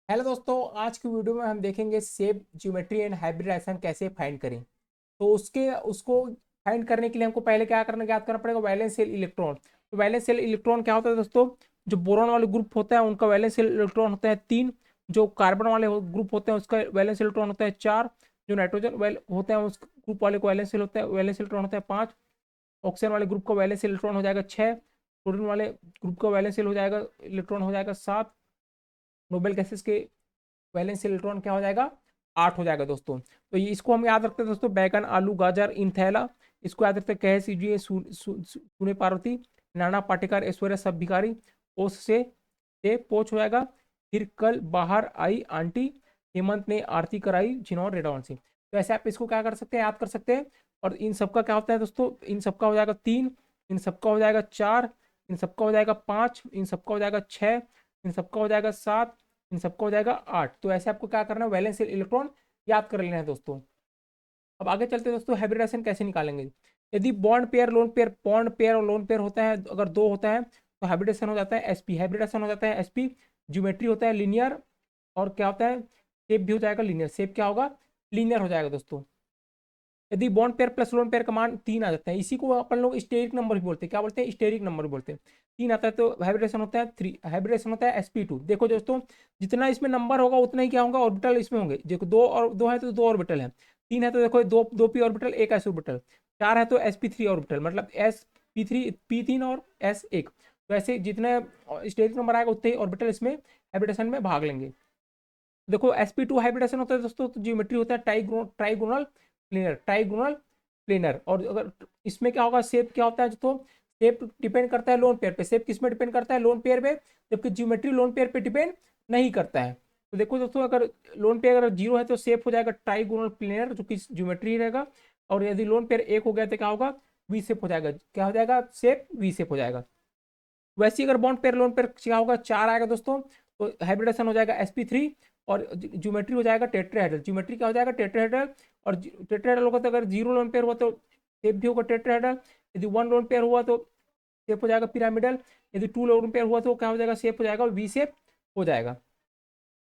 Hello दोस्तों, आज की वीडियो में हम देखेंगे शेप ज्योमेट्री एंड हाइब्रिडाइजेशन कैसे फाइंड करें। तो उसको फाइंड करने के लिए हमको पहले क्या करना याद करना पड़ेगा, वैलेंस शेल इलेक्ट्रॉन। तो वैलेंस शेल इलेक्ट्रॉन क्या होता है दोस्तों? जो बोरॉन वाले ग्रुप होता है उनका वैलेंस शेल इलेक्ट्रॉन होता है 3। जो कार्बन वाले ग्रुप होते हैं उसका वैलेंस इलेक्ट्रॉन होता है 4। जो नाइट्रोजन वेल होते हैं उस ग्रुप वाले को वैलेंस इलेक्ट्रॉन होता है 5। ऑक्सीजन वाले ग्रुप का वैलेंस इलेक्ट्रॉन हो जाएगा 6। क्लोरीन वाले ग्रुप का वैलेंस हो जाएगा इलेक्ट्रॉन हो जाएगा 7। नोबेल गैसेस के वैलेंस इलेक्ट्रॉन क्या हो जाएगा? 8 हो जाएगा दोस्तों। तो ये इसको हम याद रखते हैं दोस्तों, बैगन आलू गाजर इन थैला। इसको याद रखते हैं, कहे सीजिए सुने पार्वती, नाना पाटेकर ऐश्वर्या सब भिखारी, ओस से पोच हो जाएगा। फिर कल बाहर आई आंटी, हेमंत ने आरती कराई जिन्होंने रेडॉन से। तो ऐसे आप इसको क्या कर सकते हैं, याद कर सकते हैं। और इन सबका क्या होता है दोस्तों? इन सबका हो जाएगा 3, इन सबका हो जाएगा 4, इन सबका हो जाएगा 5, इन सबका हो जाएगा 6, इन सबका हो जाएगा 7, इन सबका हो जाएगा 8। तो ऐसे आपको क्या करना है, वैलेंस इलेक्ट्रॉन याद कर लेना है दोस्तों। अब आगे चलते हैं दोस्तों, हाइब्रिडाइजेशन कैसे निकालेंगे। यदि बॉन्ड पेयर और लोन पेयर होता है, अगर दो होता है तो हाइब्रिडेशन हो जाता है एसपी। हाइब्रिडेशन हो जाता है एसपी। ज्योमेट्री होता है लीनियर। और क्या होता है, शेप भी हो जाएगा लीनियर। शेप क्या होगा? लीनियर हो जाएगा दोस्तों। यदि bond pair plus lone pair का मान 3 आ जाता है, इसी को अपन लोग स्टेरिक नंबर भी बोलते हैं। क्या बोलते हैं? स्टेरिक नंबर भी बोलते हैं। 3 आता है तो हाइब्रिडेशन होता है 3। हाइब्रिडेशन होता है sp2। देखो दोस्तों, जितना इसमें नंबर होगा उतना ही क्या होगा, ऑर्बिटल इसमें होंगे। देखो दो है तो 2 ऑर्बिटल है। 3 है तो देखो दो पी ऑर्बिटल, एक एस ऑर्बिटल। 4 है तो sp3 ऑर्बिटल, मतलब sp3 और s1। तो ऐसे जितने स्टेरिक नंबर आएगा उतने ही ऑर्बिटल इसमें हाइब्रिडेशन में भाग लेंगे। देखो sp2 हाइब्रिडेशन होता है दोस्तों, तो ज्योमेट्री होता है ट्राइगोनल प्लेनर। और अगर इसमें क्या होगा, शेप क्या होता है दोस्तों? शेप डिपेंड करता है लोन पेयर पे। शेप किस में डिपेंड करता है? लोन पेयर पे। जबकि ज्योमेट्री लोन पेयर पे डिपेंड नहीं करता है। तो देखो दोस्तों, अगर लोन पेयर अगर 0 है तो शेप हो जाएगा ट्राइगोनल प्लेनर, जो कि ज्योमेट्री रहेगा। और यदि लोन पेयर 1 हो गया तो क्या होगा? वी शेप हो जाएगा। क्या हो जाएगा? शेप वी शेप हो जाएगा। वैसे ही अगर बॉन्ड पेयर लोन पेयर क्या होगा, 4 आएगा दोस्तों, तो हाइब्रिडेशन हो जाएगा sp3। और ज्योमेट्री हो जाएगा टेट्राहेड्रल। ज्योमेट्री क्या हो जाएगा? टेट्राहेड्रल। और टेट्राहेड्रल होगा तो अगर 0 लोन पेयर हुआ तो शेप भी होगा टेट्राहेड्रल। यदि 1 लोन पेयर हुआ तो शेप हो जाएगा पिरामिडल। यदि 2 लोन पेयर हुआ तो क्या हो जाएगा? शेप हो जाएगा वी शेप हो जाएगा।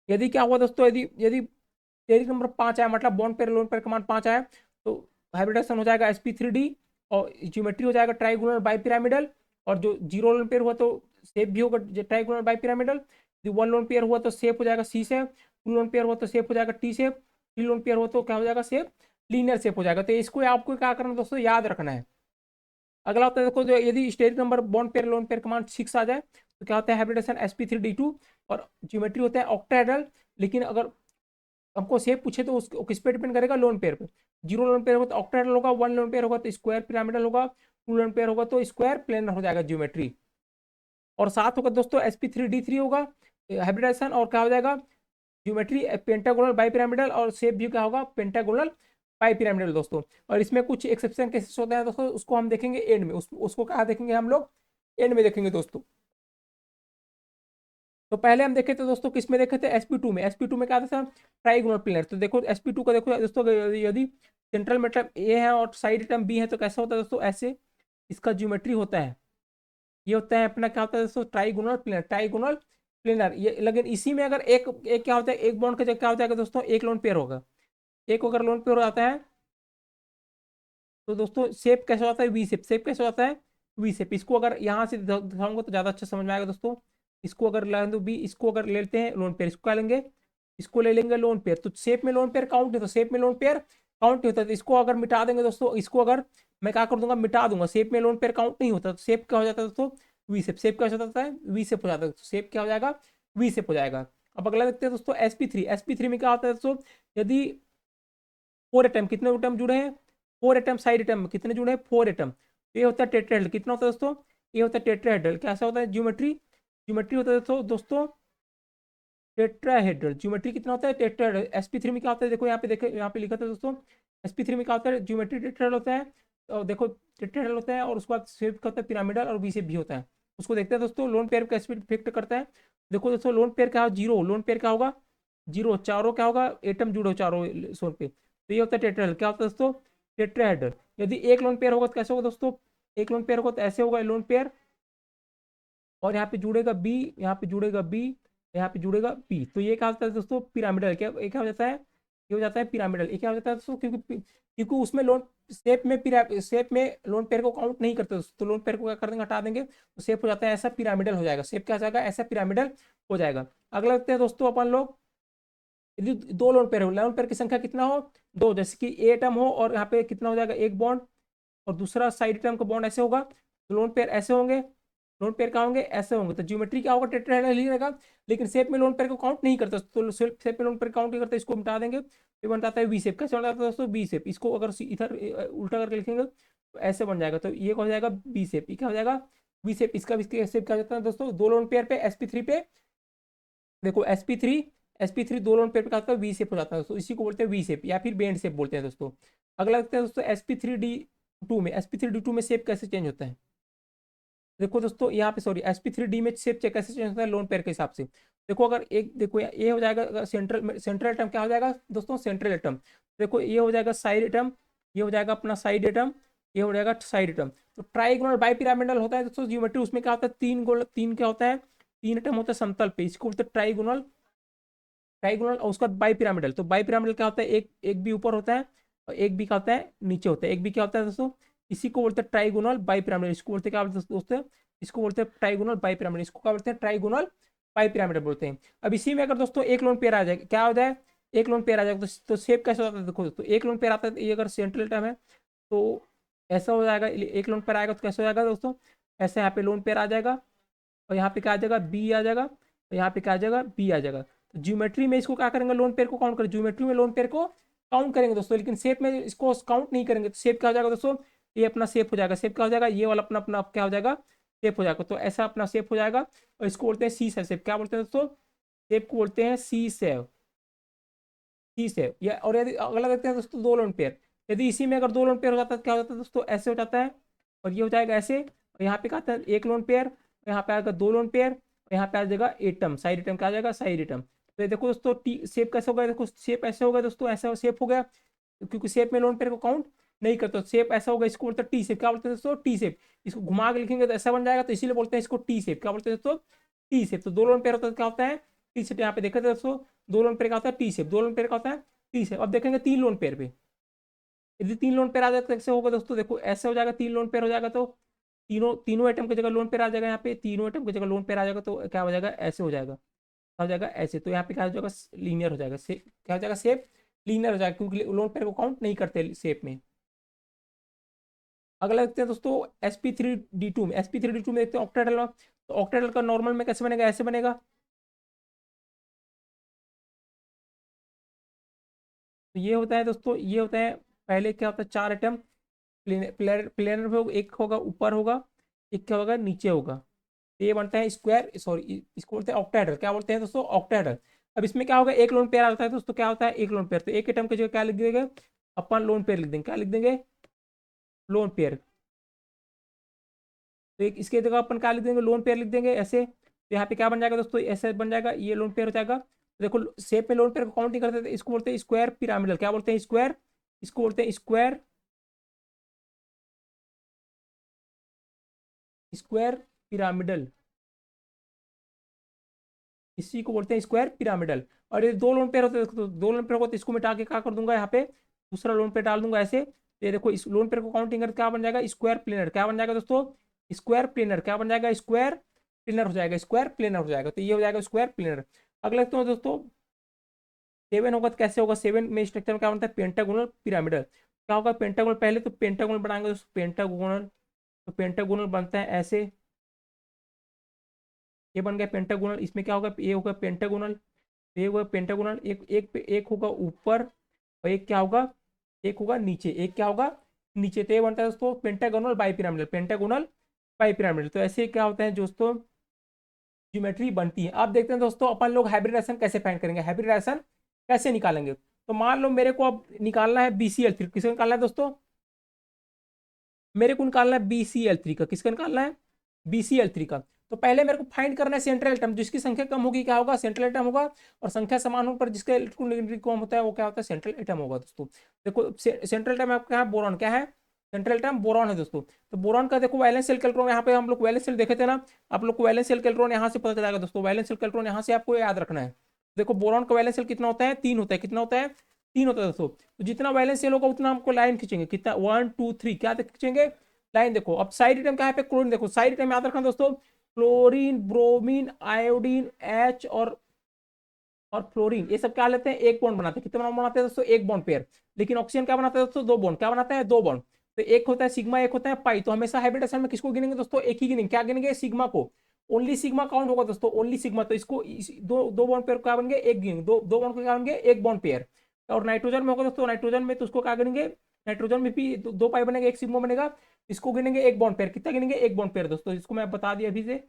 यदि क्या हुआ दोस्तों, यदि यदि पेरिक नंबर 5 आया, मतलब बॉन्ड पेयर लोन पेयर का मान 5 आया, तो हाइब्रिडेशन हो जाएगा sp3d। और ज्योमेट्री हो जाएगा ट्राइगोनल बाई पिरामिडल। और जो 0 लोन पेयर हुआ तो शेप भी होगा ट्राइगोनल बाई पिरामिडल। यदि 1 लोन पेयर हुआ तो शेप हो जाएगा सी शेप। 2 लोन पेयर हुआ तो शेप हो जाएगा टी शेप। 3 लोन पेयर हुआ तो क्या हो जाएगा? शेप लीनियर शेप हो जाएगा। तो इसको आपको क्या करना है दोस्तों, याद रखना है। अगला होता है देखो, जो यदि steric number bond pair lone pair कमांड 6 आ जाए तो क्या होता है? Hybridisation sp3d2। और ज्योमेट्री होता है ऑक्टाहेड्रल। लेकिन अगर हमको शेप पूछे तो उसको किस पे डिपेंड करेगा? लोन पेयर पे। 0 लोन पेयर होगा तो ऑक्टाहेड्रल होगा। 1 लोन पेयर होगा तो स्क्वायर पिरामिडल होगा। 2 लोन पेयर होगा तो स्क्वायर प्लेनर हो जाएगा ज्योमेट्री। और 7 होगा दोस्तों sp3d3 होगा हाइब्रिडाइजेशन। और क्या हो जाएगा? Geometry pentagonal bi pyramidal. और शेप भी क्या होगा? पेंटागोनल बाई पिरामिडल दोस्तों। और इसमें कुछ एक्सेप्शन केसेस होते हैं दोस्तों, उसको हम देखेंगे एंड में। उसको कहा देखेंगे हम लोग? एंड में देखेंगे दोस्तों। तो पहले हम देखे थे दोस्तों, किस में देखे थे? sp2 में। sp2 में क्या था? Trigonal planar. तो देखो sp2 का देखो दोस्तों, यदि सेंट्रल में टर्म ए है और साइड टर्म बी है तो कैसा होता है दोस्तों? ऐसे इसका ज्योमेट्री होता है। ये होता है अपना, क्या होता है दोस्तों? ट्राइगोनल प्लेनर ये। लेकिन इसी में अगर एक एक क्या होता है, एक बॉन्ड का जगह क्या हो जाएगा दोस्तों? एक लोन पेयर होगा। एक अगर लोन पेयर हो जाता है तो दोस्तों शेप कैसा होता है? V shape. शेप कैसा होता है? V shape. इसको अगर यहाँ से दिखाऊंगा तो ज्यादा अच्छा समझ में आएगा दोस्तों। इसको अगर ले दो बी, इसको अगर लेते हैं लोन पेयर, इसको क्या लेंगे? इसको ले लेंगे लोन पेयर। तो शेप में लोन पेयर काउंट नहीं, तो शेप में लोन पेयर काउंट नहीं होता। तो इसको अगर मिटा देंगे दोस्तों, इसको अगर मैं क्या कर दूंगा, मिटा दूंगा। शेप में लोन पेयर काउंट नहीं होता, तो शेप क्या हो जाता है दोस्तों? V shape. शेप क्या हो जाता है? वी शेप हो जाता है। शेप क्या हो जाएगा? वी शेप हो जाएगा। अब अगला देखते हैं दोस्तों sp3। sp3 में क्या होता है दोस्तों? यदि 4 एटम, कितने एटम जुड़े हैं? 4 एटम। साइड एटम में कितने जुड़े हैं? 4 एटम। ये होता है टेट्राहेड्रल। कितना होता है दोस्तों? ये होता है टेट्राहेड्रल। कैसा होता है? ज्योमेट्री ज्योमेट्री होता है दोस्तों टेट्राहेड्रल। ज्योमेट्री कितना होता है? टेट्राहेड्रल। sp3 में क्या होता है? देखो यहाँ पे, देखो यहाँ पे लिखा था दोस्तों, sp3 में क्या होता है? ज्योमेट्री टेट्राहेड्रल होता है। और देखो टेट्राहेड्रल होता है, और उसके बाद शेप का होता है पिरामिडल, और वी शेप भी होता है। उसको देखते हैं दोस्तों, लोन पेयर कैसे इफेक्ट करता है। देखो दोस्तों, लोन पेयर क्या होगा? 0। लोन पेयर क्या होगा? 0। चारों क्या होगा? एटम जुड़े हो चारों सोन पे। तो ये होता है टेट्राहेड्रल। क्या होता है दोस्तों? टेट्राहेड्रल। यदि एक लोन पेयर होगा तो कैसे होगा दोस्तों? एक लोन पेयर होगा तो ऐसे होगा लोन पेयर। और यहाँ पे जुड़ेगा बी, यहाँ पे जुड़ेगा बी, यहाँ पे जुड़ेगा पी, तो ये क्या होता है दोस्तों पिरामिडल, क्या ये क्या हो जाता है, ये हो जाता है पिरामिडल। ये क्या हो जाता है दोस्तों, क्योंकि उसमें लोन शेप में लोन पेयर को काउंट नहीं करते दोस्तों, तो लोन पेयर को क्या कर देंगे, हटा देंगे, तो शेप हो जाता है ऐसा पिरामिडल हो जाएगा, शेप क्या हो जाएगा ऐसा पिरामिडल हो जाएगा। अगला देखते हैं दोस्तों अपन लोग, यदि दो लोन पेयर हो, लोन पेयर की संख्या कितना हो, दो, जैसे कि ए टर्म हो और यहाँ पे कितना हो जाएगा एक बॉन्ड, और दूसरा साइड टर्म का बॉन्ड ऐसे होगा, तो लोन पेयर ऐसे होंगे, लोन पेयर क्या होंगे ऐसे होंगे, तो ज्योमेट्री क्या होगा टेट्राहेड्रल ही रहेगा, लेकिन शेप में लोन पेयर को काउंट नहीं करता, तो शेप में लोन पेयर काउंट नहीं करता, इसको मिटा देंगे, ये बन जाता है वी शेप। कैसे बन जाता है दोस्तों, बी शेप। इसको अगर इधर उल्टा करके लिखेंगे तो ऐसे बन जाएगा, तो ये क्या हो जाएगा बी शेप, ये क्या हो जाएगा बी शेप। इसका शेप क्या हो जाता है दोस्तों, दो लोन पेयर पे sp3 पे, देखो sp3 दो लोन पेयर पे क्या होता है वी शेप हो जाता है दोस्तों, इसी को बोलते हैं वी शेप या फिर बेंड शेप बोलते हैं दोस्तों। अगला देखते हैं दोस्तों sp3d2 में, sp3d2 में शेप कैसे चेंज होता है। देखो दोस्तों यहाँ पे सॉरी sp3d में शेप चेक कैसे चेंज होता है लोन पेयर के हिसाब से। देखो अगर एक देखो ये हो जाएगा सेंट्रल एटम, क्या हो जाएगा दोस्तों सेंट्रल एटम, देखो ये हो जाएगा साइड एटम, ये हो जाएगा अपना साइड एटम, ये हो जाएगा साइड एटम। तो ट्राइगोनल बाइपिरामिडल होता है दोस्तों ज्योमेट्री, उसमें क्या होता है तीन क्या होता है, तीन एटम होता है समतल पे, इसको बोलते हैं ट्राइगोनल, और उसका बाई पिरामिडल। तो बाई पिरामिडल क्या होता है, एक एक भी ऊपर होता है और एक भी क्या होता है नीचे होता है, एक भी क्या होता है दोस्तों, इसी को बोलते हैं ट्राइगोनल बाई पिरामिडल। इसको बोलते हैं क्या बोलते हैं दोस्तों, इसको बोलते हैं ट्राइगोनल बाई पिरामिडल, इसको क्या बोलते हैं ट्राइगोनल बाई पिरामिडल बोलते हैं। अब इसी में अगर दोस्तों एक लोन पेयर आ जाए, क्या हो जाए एक लोन पेयर आ जाएगा, तो शेप कैसे होता है देखो दोस्तों, एक लोन पेयर आता है, ये अगर सेंट्रल टर्म है तो ऐसा हो जाएगा, एक लोन पेयर आएगा तो कैसे हो जाएगा दोस्तों, ऐसे यहाँ पे लोन पेयर आ जाएगा, और यहाँ पे क्या आ जाएगा बी आ जाएगा, और यहाँ पे क्या आ जाएगा बी आ जाएगा। तो ज्योमेट्री में इसको क्या करेंगे लोन पेयर को काउंट करेंगे, ज्योमेट्री में लोन पेयर को काउंट करेंगे दोस्तों, लेकिन शेप में इसको काउंट नहीं करेंगे, तो शेप क्या हो जाएगा दोस्तों, ये अपना शेप हो जाएगा, शेप क्या हो जाएगा ये वाला अपना अपना क्या हो जाएगा शेप हो जाएगा, तो ऐसा अपना शेप हो जाएगा। और इसको बोलते हैं सी शेप, क्या बोलते हैं दोस्तों, शेप को बोलते हैं सी शेप, सी शेप। या और यदि अगला देखते हैं दोस्तों दो लोन पेयर, यदि इसी में अगर दो लोन पेयर हो जाता है क्या हो जाता है दोस्तों, ऐसे हो जाता है, और ये हो जाएगा ऐसे, और यहाँ पे क्या आता है एक लोन पेयर, यहाँ पे आएगा दो लोन पेयर, और यहाँ पे आ जाएगा एटम, साइड एटम क्या आ जाएगा साइड एटम। तो ये देखो दोस्तों टी शेप कैसे होगा, देखो शेप ऐसे होगा दोस्तों, ऐसा शेप हो गया, क्योंकि शेप में लोन पेयर को काउंट नहीं करते, शेप ऐसा होगा, इसको बोलते हैं टी शेप, क्या बोलते हैं दोस्तों टी शेप। इसको घुमा के लिखेंगे तो ऐसा बन जाएगा, तो इसीलिए बोलते हैं इसको टी शेप, क्या बोलते हैं दोस्तों टी शेप। तो दो लोन पेयर होता है क्या होता है टी शेप, यहाँ पे देखा दोस्तों दो लोन पेयर का होता है टी शेप, दो लोन पेयर का होता है टी शेप। अब देखेंगे तीन लोन पेयर पे, यदि तीन लोन पेयर आ जाए तो कैसे होगा दोस्तों, देखो ऐसे हो जाएगा, तीन लोन पेयर हो जाएगा तो तीनों तीनों आइटम की जगह लोन पेयर आ जाएगा, यहाँ पे तीनों आइटम की जगह लोन पेयर आ जाएगा, तो क्या हो जाएगा ऐसे हो जाएगा, क्या हो जाएगा ऐसे, तो यहाँ पे क्या हो जाएगा लीनियर हो जाएगा, क्या हो जाएगा शेप लीनियर हो जाएगा, क्योंकि लोन पेयर को काउंट नहीं करते शेप में। अगला देखते हैं दोस्तों sp3d2 में, sp3d2 में देखते हैं ऑक्टेडल, तो ऑक्टेडल का नॉर्मल में कैसे बनेगा, ऐसे बनेगा, तो ये होता है दोस्तों, ये होता है पहले क्या होता है चार आइटम प्लेनर पे होगा, एक होगा ऊपर होगा, एक क्या होगा नीचे होगा, तो ये बनता है स्क्वायर, सॉरी इसको बोलते हैं ऑक्टाहेड्रल, क्या बोलते हैं दोस्तों ऑक्टाहेड्रल। अब इसमें क्या होगा एक लोन पेयर आता है दोस्तों, क्या होता है एक लोन पेयर, तो एक आइटम की जगह क्या लिख देंगे अपन लोन पेयर लिख देंगे, क्या लिख देंगे लोन पेयर, तो एक इसके जगह अपन क्या लिख देंगे लोन पेयर लिख देंगे ऐसे, तो यहाँ पे क्या बन जाएगा दोस्तों ऐसे बन जाएगा, ये लोन पेयर हो जाएगा। तो देखो शेप में लोन पेयर को काउंट नहीं करते थे, इसको बोलते हैं स्क्वायर पिरामिडल, क्या बोलते हैं स्क्वायर, इसको बोलते हैं स्क्वायर, स्क्वायर पिरामिडल, इसी को बोलते हैं स्क्वायर पिरामिडल। और ये दो लोन पेयर होते हैं तो दो लोन पेयर होते हैं, इसको मिटा के क्या कर दूंगा यहाँ पे दूसरा लोन पेयर डाल दूंगा ऐसे, ये देखो इस लोन पेयर को काउंटिंग करके क्या बन जाएगा स्क्वायर प्लेनर, क्या बन जाएगा दोस्तों स्क्वायर प्लेनर, क्या बन जाएगा स्क्वायर प्लेनर हो जाएगा, स्क्वायर प्लेनर हो जाएगा, तो ये हो जाएगा स्क्वायर प्लेनर। अगला तो दोस्तों सेवन होगा तो कैसे होगा, सेवन में स्ट्रक्चर में क्या बनता है पेंटागोनल पिरामिडल, क्या होगा पेंटागोनल, पहले तो पेंटागोनल बनाएंगे दोस्तों पेंटागोनल, तो पेंटागोनल बनता है ऐसे, ये बन गया पेंटागोनल, इसमें क्या होगा ये होगा पेंटागोनल, ये होगा पेंटागोनल, एक एक पे एक होगा ऊपर और एक क्या होगा एक होगा नीचे, एक क्या होगा नीचे, तो ये बनता है दोस्तों pentagonal bi pyramidal, pentagonal bi pyramidal. तो ऐसे क्या होता है दोस्तों ज्योमेट्री बनती है। अब देखते हैं दोस्तों अपन लोग हाइब्रिडेशन कैसे फाइंड करेंगे, हाइब्रिडेशन कैसे निकालेंगे। तो मान लो मेरे को अब निकालना है BCl3, किसका निकालना है दोस्तों, मेरे को निकालना है BCl3 का, किसका निकालना है BCl3 का। तो पहले मेरे को फाइंड करना है सेंट्रल एटम, जिसकी संख्या कम होगी क्या होगा सेंट्रल एटम होगा, और संख्या समान होने पर जिसका इलेक्ट्रॉन कम होता है वो क्या होता है सेंट्रल एटम होगा दोस्तों। देखो सेंट्रल एटम आपका क्या है बोरॉन, क्या है सेंट्रल एटम बोरॉन है दोस्तों। तो बोरॉन का देखो वैलेंस शेल इलेक्ट्रॉन, यहाँ पे हम लोग वैलेंस शेल देखे थे ना, आप लोग को वैलेंस शेल इलेक्ट्रॉन यहाँ से पता चला दोस्तों। वैलेंस शेल इलेक्ट्रॉन यहाँ से आपको याद रखना है। देखो बोरॉन का वैलेंस शेल कितना होता है, 3 होता है। कितना होता है, 3 होता है दोस्तों। तो जितना वैलेंस शेल होगा उतना हमको लाइन खींचेंगे, कितना 1 2 3 क्या खींचेंगे, लाइन। देखो अब साइड एटम क्या है पे, क्लोरीन। देखो साइड एटम याद रखना दोस्तों, क्लोरीन, ब्रोमीन, आयोडीन, एच और फ्लोरीन, ये सब क्या लेते हैं, एक बॉन्ड बनाते हैं। कितने बॉन्ड बनाते हैं दोस्तों, एक बॉन्ड पेयर। लेकिन ऑक्सीजन क्या बनाता है दोस्तों, 2 बॉन्ड। क्या बनाता है, 2 बॉन्ड। तो एक होता है सिग्मा, एक होता है पाई। तो हमेशा हाइब्रिडेशन में किसको गिनेंगे दोस्तों, एक ही गिनेंगे। क्या गिनेंगे, सिग्मा को। ओनली सिग्मा काउंट होगा दोस्तों, ओनली सिग्मा। तो इसको दो दो बॉन्ड पेयर क्या बनेंगे, एक गिनेंगे। दो बॉन्ड को क्या बनेंगे, एक बॉन्ड पेयर। और नाइट्रोजन में होगा दोस्तों, नाइट्रोजन में तो उसको क्या गिनेंगे, नाइट्रोजन में भी दो पाई बनेगा, एक सिग्मा बनेगा। इसको गिनेंगे एक बॉन्ड पेयर। कितना गिनेंगे, एक बॉन्ड पेयर दोस्तों। इसको मैं बता दिया अभी से।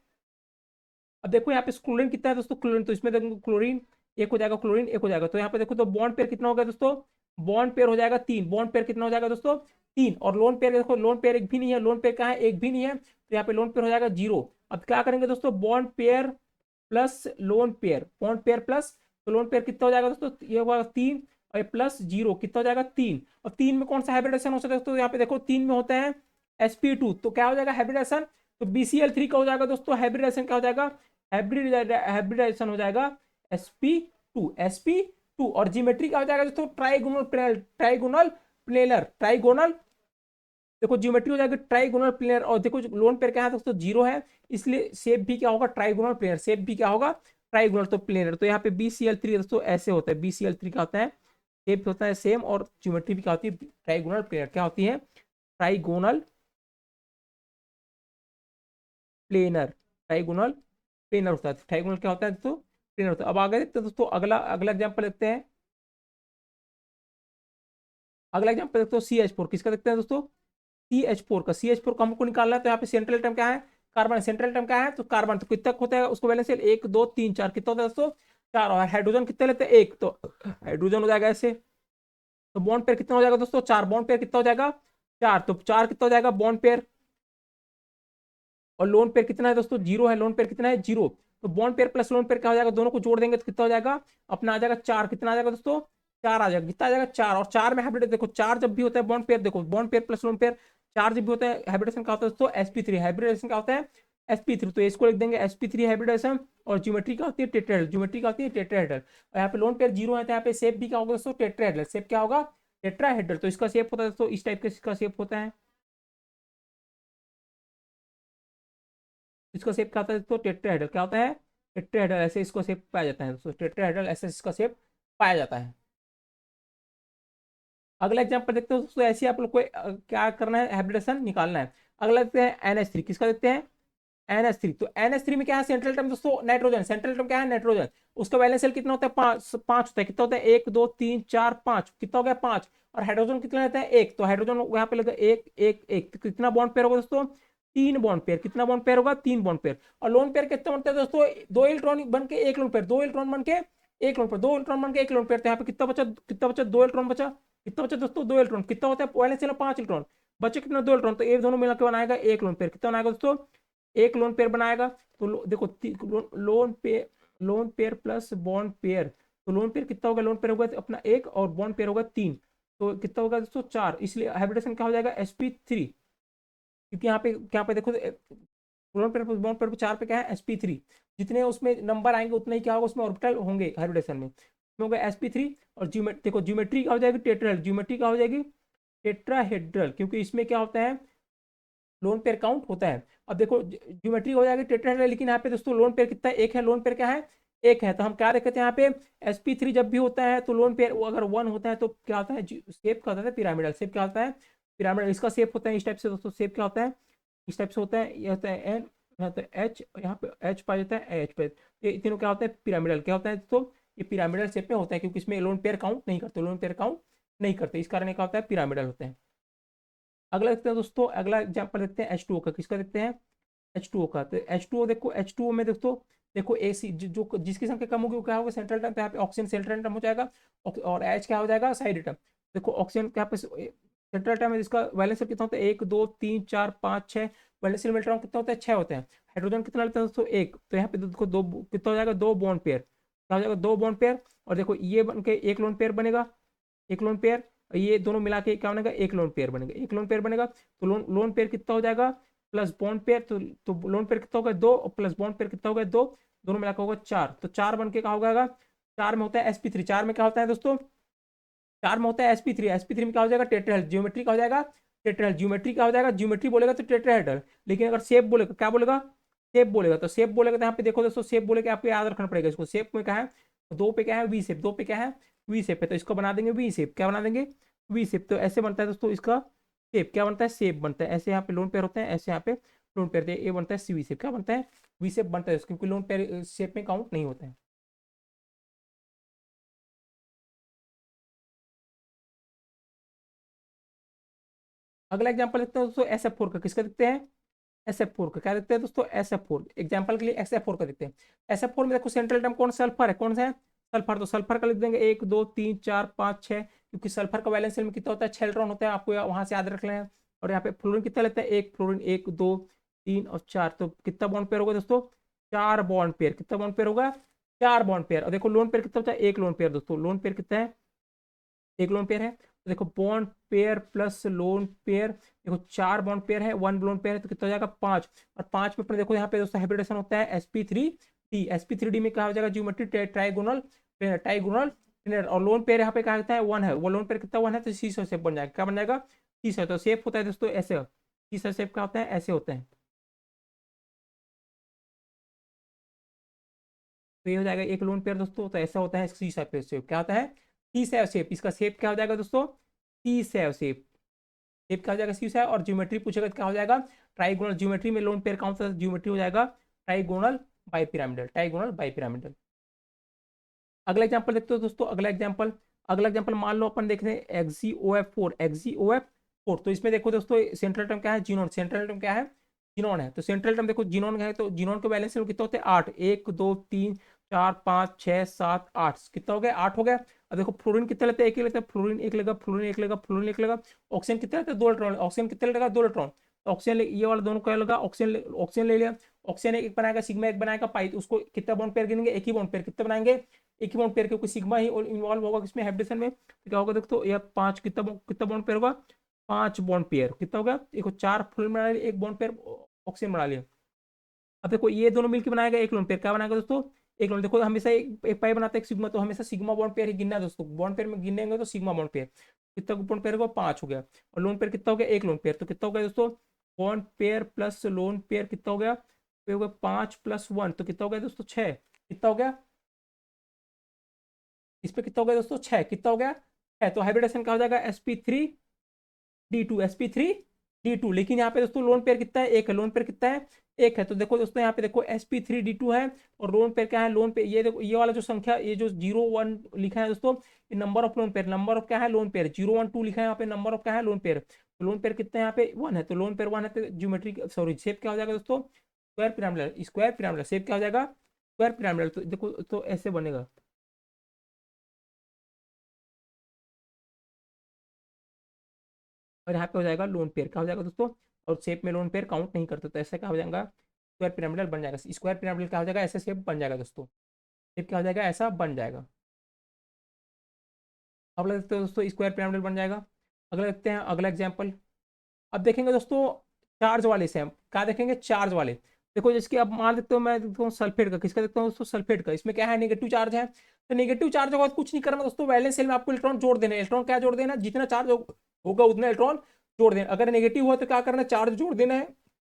अब देखो यहाँ पे क्लोरीन कितना है दोस्तों, क्लोरीन। तो इसमें देखो क्लोरीन एक हो जाएगा, क्लोरीन एक हो जाएगा। तो यहाँ पे देखो तो बॉन्ड पेयर कितना हो गया दोस्तों, बॉन्ड पेयर हो जाएगा 3। बॉन्ड पेयर कितना हो जाएगा दोस्तों, 3। और लोन पेयर देखो, लोन पेयर एक भी नहीं है। लोन पेयर कहाँ है, एक भी नहीं है। तो यहाँ पे लोन पेयर हो जाएगा 0। अब क्या करेंगे दोस्तों, bond pair plus lone pair, bond pair plus. तो लोन पेयर कितना हो जाएगा दोस्तों, ये होगा 3 और प्लस 0 कितना हो जाएगा, 3। और 3 में कौन सा हाइब्रिडेशन हो सकता है दोस्तों, यहाँ पे देखो 3 में होता है sp2। तो क्या हो जाएगा हाइब्रिडेशन, तो BCl3 का हो जाएगा दोस्तों हाइब्रिडेशन। क्या हो जाएगा, हाइब्रिडाइजेशन हो जाएगा sp2 और जियोमेट्री क्या हो जाएगा दोस्तों, trigonal planar, trigonal planar, trigonal. देखो जियोमेट्री हो जाएगी ट्राइगोनल प्लेनर। और देखो लोन पेयर क्या है दोस्तों, 0 है, इसलिए शेप भी क्या होगा, ट्राइगोनल प्लेनर। शेप भी क्या होगा, ट्राइगोनल, तो प्लेनर। तो यहाँ पे BCl3 दोस्तों ऐसे होता है। BCl3 क्या होता है, शेप होता है सेम, और ज्योमेट्री भी क्या होती है, ट्राइगोनल प्लेनर। क्या होती है, ट्राइगोनल प्लेनर, ट्राइगोनल प्लेनर होता है। ट्राइगोनल क्या होता है दोस्तों, प्लेनर होता है। अब आगे देखते हैं दोस्तों, अगला अगला एग्जाम्पल देखते हैं। अगला एग्जाम्पल देखते हो CH4, किसका देखते हैं दोस्तों, CH4 का। CH4 का हमको निकालना है। तो यहाँ पे सेंट्रल एटम क्या है, कार्बन। सेंट्रल एटम क्या है, तो कार्बन। तो कितना होता है उसको वैलेंस शेल, 1 2 3 4, कितना होता है दोस्तों, 4। और हाइड्रोजन कितने लेते हैं, 1। तो हाइड्रोजन हो जाएगा ऐसे। तो बॉन्ड पेयर कितना हो जाएगा दोस्तों, 4। बॉन्ड पेयर कितना हो जाएगा, 4। तो 4 कितना हो जाएगा बॉन्ड पेयर। और लोन पेयर कितना है दोस्तों, 0 है। लोन पेयर कितना है, 0। तो bond pair plus lone pair क्या हो जाएगा, दोनों को जोड़ देंगे तो कितना हो जाएगा, अपना आ जाएगा 4। कितना आ जाएगा दोस्तों, 4 आ जाएगा। कितना आ जाएगा, 4। और 4 में हाइब्रिड, देखो 4 जब भी होता है बॉन्ड पेयर, देखो bond pair plus lone pair 4 जब भी होता है, हाइब्रिडेशन क्या होता है दोस्तों, sp3। हाइब्रिडेशन क्या होता है, sp3। तो इसको लिख देंगे sp3 हाइब्रिडेशन। और ज्योमेट्री क्या होती है, टेट्राहेड्रल। ज्योमेट्री क्या होती है, टेट्राहेड्रल। और यहाँ पे लोन पेयर 0 है, तो यहाँ पे शेप भी क्या होगा दोस्तों, टेट्राहेड्रल। शेप क्या होगा, टेट्राहेड्रल। तो इसका शेप होता है दोस्तों, इस टाइप का इसका शेप होता है। इसका शेप क्या होता है दोस्तों, टेट्राहेड्रल। क्या होता है, टेट्राहेड्रल। ऐसे इसको शेप पाया जाता है दोस्तों, टेट्राहेड्रल ऐसे इसका शेप पाया जाता है। अगला एग्जाम्पल देखते हो दोस्तों, ऐसे आप लोग को क्या करना है, हाइब्रिडेशन निकालना है। अगला देखते हैं NH3, किसका देखते हैं, NH3। तो NH3 में क्या है, सेंट्रल एटम दोस्तों नाइट्रोजन। सेंट्रल एटम क्या है, नाइट्रोजन। उसका वैलेंस शेल कितना होता है, 5 होता है। कितना होता है, 1 2 3 4 5, कितना हो गया, 5। और हाइड्रोजन कितना रहता है, 1। तो हाइड्रोजन यहाँ पे लगा 1 1 1। तो कितना बॉन्ड पेयर होगा दोस्तों, 3 बॉन्ड पेयर। कितना बॉन्ड पेयर होगा, 3 बॉन्ड पेयर। और लोन पेयर कितना बनता है दोस्तों, 2 इलेक्ट्रॉन बन के 1 लोन पेयर, 2 इलेक्ट्रॉन बन के 1 लोन पेयर, 2 इलेक्ट्रॉन बन के 1 लोन पेयर। तो यहाँ पे कितना बचा, कितना बचा, 2 इलेक्ट्रॉन बचा। कितना बचा दोस्तों, 2 इलेक्ट्रॉन। कितना होता है वैलेंस शेल, 5 इलेक्ट्रॉन। बचे कितना, 2 इलेक्ट्रॉन। तो ये दोनों मिलकर बनाएगा 1 लोन पेयर। कितना बनाएगा दोस्तों, 1 लोन पेयर बनाएगा। तो देखो lone pair plus bond pair. तो लोन पेयर कितना होगा, लोन पेयर होगा अपना 1 और बॉन्ड पेयर होगा 3। तो कितना होगा दोस्तों, 4। इसलिए हाइब्रिडेशन क्या हो जाएगा, sp3। क्योंकि यहाँ पे देखो लोन पेयर बॉन्ड पेयर 4 पे क्या है, sp3। जितने उसमें नंबर आएंगे उतने ही क्या होगा, उसमें ऑर्बिटल होंगे हाइब्रिडेशन में। इसमें होगा sp3। और देखो ज्योमेट्री क्या हो जाएगी, टेट्राहेड्रल। ज्योमेट्री क्या हो जाएगी, टेट्राहेड्रल। क्योंकि इसमें क्या होता है, लोन पेयर काउंट होता है। अब देखो ज्योमेट्री हो जाएगी टेट्राहेड्रल। लेकिन यहाँ पे दोस्तों लोन पेयर कितना है, 1 है। लोन पेयर क्या है, 1 है। तो हम क्या देखते हैं यहाँ पे, sp3 जब भी होता है तो लोन पेयर अगर 1 होता है तो क्या होता है, शेप क्या होता है, पिरामिडल शेप। क्या होता है, पिरामिडल। इसका शेप होता है इस टाइप से दोस्तों। शेप क्या होता है, इस टाइप से होता है। ये होता है एन, यहाँ तो एच, यहाँ पे एच पाया जाता है, एच पे। ये तीनों क्या होता है, पिरामिडल। क्या होता है दोस्तों, ये पिरामिडल शेप में होता है। क्योंकि इसमें लोन पेयर काउंट नहीं करते, लोन पेयर काउंट नहीं करते, इस कारण क्या होता है, पिरामिडल होते हैं। अगला देखते हैं दोस्तों, अगला एग्जाम्पल देखते हैं H2O का। किसका देखते हैं, H2O का। तो H2O देखो, H2O में दोस्तों देखो AC जो जिसकी संख्या कम होगी वो क्या होगा, सेंट्रल एटम। तो यहाँ पे ऑक्सीजन सेंट्रल एटम हो जाएगा। और H क्या हो जाएगा, साइड एटम। देखो ऑक्सीजन यहाँ पे सेंट्रल एटम है, जिसका वैलेंस शेल कितना होता है, 1 2 3 4 5 6। वैलेंस शेल में इलेक्ट्रॉन कितना होता है, 6 होते हैं। हाइड्रोजन कितना लेते हैं दोस्तों, 1। तो यहाँ पे देखो दो कितना हो जाएगा, 2 बॉन्ड पेयर। क्या हो जाएगा, 2 बॉन्ड पेयर। और देखो ये बन के 1 लोन पेयर बनेगा, 1 लोन पेयर। ये दोनों मिला के क्या बनेगा, एक लोन पेयर बनेगा, एक लोन पेयर बनेगा। तो लोन लोन पेयर कितना हो जाएगा, प्लस बॉन्ड पेयर, तो लोन पेयर कितना होगा 2, और प्लस बॉन्ड पेयर कितना होगा 2, दोनों मिलाकर होगा 4। तो 4 बन के क्या हो जाएगा, 4 में होता है sp3, 4 में क्या होता है दोस्तों, 4 में होता है sp3, sp3 में क्या हो जाएगा टेट्राहेड्रल, ज्योमेट्री क्या हो जाएगा टेट्राहेड्रल, ज्योमेट्री क्या हो जाएगा, ज्योमेट्री बोलेगा तो टेट्राहेड्रल। लेकिन अगर शेप बोलेगा, क्या बोलेगा, शेप बोलेगा, तो शेप बोलेगा तो यहाँ पे देखो दोस्तों, शेप बोले कि आपको याद रखना पड़ेगा इसको, शेप में क्या है, दो पे क्या है वी शेप, दो पे क्या है वी शेप है, तो इसको बना देंगे वी शेप, क्या बना देंगे वी शेप। तो ऐसे बनता है दोस्तों इसका शेप, क्या बनता है शेप बनता है, ऐसे यहाँ पे लोन पेयर होते हैं, ऐसे यहाँ पे लोन पेयर, ये बनता है सी वी शेप, क्या बनता है वी शेप बनता है, क्योंकि लोन पेयर शेप में काउंट नहीं होता है। अगला एग्जांपल देखते हैं दोस्तों SF4 का, किसका देखते हैं SF4 का, क्या देखते हैं दोस्तों SF4, एग्जांपल के लिए SF4 का देखते हैं। SF4 में देखो सेंट्रल टर्म कौन, सल्फर है, कौन सा है सल्फर, तो सल्फर का लिख देंगे 1 2 3 4 5 6, क्योंकि सल्फर का वैलेंस शेल में कितना होता है 6 इलेक्ट्रॉन होता है, आपको वहां से याद रख लेना है। और यहाँ पे फ्लोरीन कितना लेता है, एक फ्लोरीन 1 2 3 और 4, तो कितना बॉन्ड पेयर होगा दोस्तों 4 बॉन्ड पेयर, कितना बॉन्ड पेयर होगा 4 बॉन्ड पेयर। और देखो लोन पेयर कितना होता है, एक लोन पेयर दोस्तों, लोन पेयर कितना है एक लोन पेयर है, तो देखो bond pair plus lone pair, देखो 4 बॉन्ड पेयर है, 1 लोन पेयर है, तो कितना हो जाएगा 5। और 5 में अपने देखो यहाँ पे दोस्तों हाइब्रिडेशन होता है sp3d, sp3d में कहा हो जाएगा ज्योमेट्री ट्राइगोनल ट्राइगोनल, और लोन पेयर यहाँ पे कहा जाता है 1 है, वो लोन पेयर कितना 1 है, तो सी शेप बन जाएगा, क्या बन जाएगा सी शेप। तो शेप होता है दोस्तों ऐसे, सी शेप का होता है ऐसे होता है, तो ये हो जाएगा एक लोन पेयर दोस्तों, तो ऐसा होता है सी शेप, शेप क्या होता है सी शेप शेप, इसका शेप क्या हो जाएगा दोस्तों सी शेप शेप, शेप क्या हो जाएगा सी शेप। और ज्योमेट्री पूछेगा तो क्या हो जाएगा ट्राइगोनल, ज्योमेट्री में लोन पेयर कौन सा ज्योमेट्री हो जाएगा trigonal bi pyramidal, trigonal bi pyramidal. अगला एग्जांपल देखते हो दोस्तों, अगला एग्जांपल मान लो अपन देख रहे हैं एक्जीओएफ4, एक्जीओएफ4, तो इसमें देखो दोस्तों सेंट्रल टर्म क्या है जीनोन, सेंट्रल टर्म क्या है जीनोन है, तो सेंट्रल टर्म देखो जीनोन है, तो जीनोन के बैलेंस कितने होते हैं 8, 1 2 3 4 5 6 7 8, कितना हो गया 8 हो गया। अब देखो फ्लोरीन कितना लेते हैं, एक ही लेते हैं, फ्लोरीन एक लेगा, फ्लोरीन एक लेगा, फ्लोरीन एक लेगा। ऑक्सीजन कितना लेते हैं 2 इलेक्ट्रॉन, ऑक्सीजन कितना लेगा 2 इलेक्ट्रॉन, ऑक्सीजन ये वाला दोनों क्या लगा ऑक्सीजन, ऑक्सीजन ले लिया, ऑक्सीजन एक बनाएगा सिग्मा एक बनाएगा पाई, तो उसको कितना बॉन्ड पेयर गिनेंगे एक ही बॉन्ड पेयर, कितने बनाएंगे एक ही बॉन्ड पेयर, क्योंकि सिग्मा ही इन्वॉल्व होगा किसमें हाइब्रिडेशन में, तो क्या होगा देखो यह 5 कितना कितना बॉन्ड पेयर होगा 5 बॉन्ड पेयर, कितना होगा देखो 4 फुल बना लिया, एक बॉन्ड पेयर ऑक्सीजन बना लिया। अब देखो ये दोनों मिलकर बनाएगा एक लोन पेयर, क्या बनाएगा दोस्तों एक लोन, देखो हमेशा एक पाई बनाते हैं सिग्मा, तो हमेशा सिग्मा बॉन्ड पेयर ही गिनना है दोस्तों, बॉन्ड पेयर में गिनेंगे तो सिग्मा बॉन्ड पेयर, कितना बॉन्ड पेयर होगा 5 हो गया, और लोन पेयर कितना हो गया एक लोन पेयर, तो कितना हो गया दोस्तों bond pair plus lone pair कितना हो गया, तो हो गया 5 प्लस 1, तो कितना हो गया दोस्तों 6, कितना हो गया इस पे कितना हो गया दोस्तों 6, कितना हो गया है, तो हाइब्रिडेशन क्या हो जाएगा sp3d2, sp3d2, लेकिन यहाँ पे दोस्तों लोन पेयर कितना है एक है, लोन पेयर कितना है एक है, तो देखो दोस्तों यहाँ पे देखो sp3d2 है, और लोन पेयर क्या है लोन पेयर, ये देखो ये वाला जो संख्या ये जो 0 1 लिखा है दोस्तों, ये number of lone pair, number of क्या है लोन पेयर 0 1 2 लिखा है यहाँ पे, नंबर ऑफ क्या है लोन पेयर, तो लोन पेयर कितना है यहाँ पे 1 है, तो लोन पेयर 1 है, तो ज्योमेट्री सॉरी शेप क्या हो जाएगा दोस्तों square pyramidal, square pyramidal shape क्या हो जाएगा स्क्वायर पिरामिडल, तो देखो तो ऐसे बनेगा। और यहाँ पे हो जाएगा लोन पेयर क्या हो जाएगा दोस्तों, और शेप में लोन पेयर काउंट नहीं करते, तो ऐसा क्या हो जाएगा स्क्वायर पिरामिडल बन जाएगा, स्क्वायर पिरामिडल क्या हो जाएगा ऐसे शेप बन जाएगा दोस्तों, शेप क्या हो जाएगा ऐसा बन जाएगा। अब देखते हैं दोस्तों स्क्वायर पिरामिडल बन जाएगा। अगला देखते हैं अगला एग्जाम्पल, अब देखेंगे दोस्तों चार्ज वाले से हम क्या देखेंगे चार्ज वाले, देखो जिसकी अब मान देखते हो मैं देखता हूँ सल्फेट का, किसका देखता हूँ दोस्तों सल्फेट का, इसमें क्या है नेगेटिव चार्ज है, तो नेगेटिव चार्ज होगा तो कुछ नहीं करना दोस्तों, वैलेंस सेल में आपको इलेक्ट्रॉन जोड़ देना है, इलेक्ट्रॉन क्या जोड़ देना जितना चार्ज होगा उतना इलेक्ट्रॉन जोड़ देना, अगर नेगेटिव हुआ तो क्या करना है चार्ज जोड़ देना है,